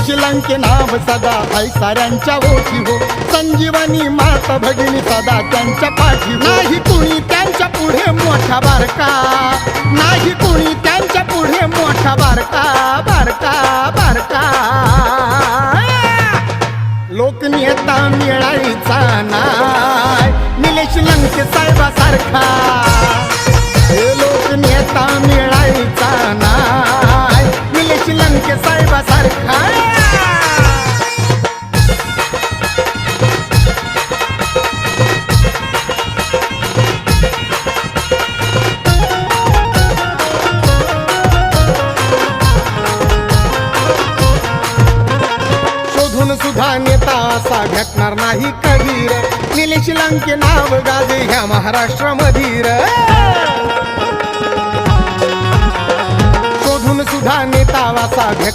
निलेश लंके नाव सदा साऱ्यांच्या ओठी हो, संजीवनी माता भगिनी सदा त्यांच्या पाठी हो. नाही कुणी त्यांच्या पुढे मोठा बारका, नाही कुणी त्यांच्या पुढे मोठा बारका, बारका बारका. लोकनेता मिळायचा नाय निलेश लंके साहेबासारखा, लोकनेता मिळायचा नाय निलेश लंके साहेबासारखा. शोधून सुद्धा नेता असा भेटणार नाही कधी रे, निलेश लंके नाव गाजे ह्या महाराष्ट्रामध्ये रे. शोधून सुद्धा नेता असा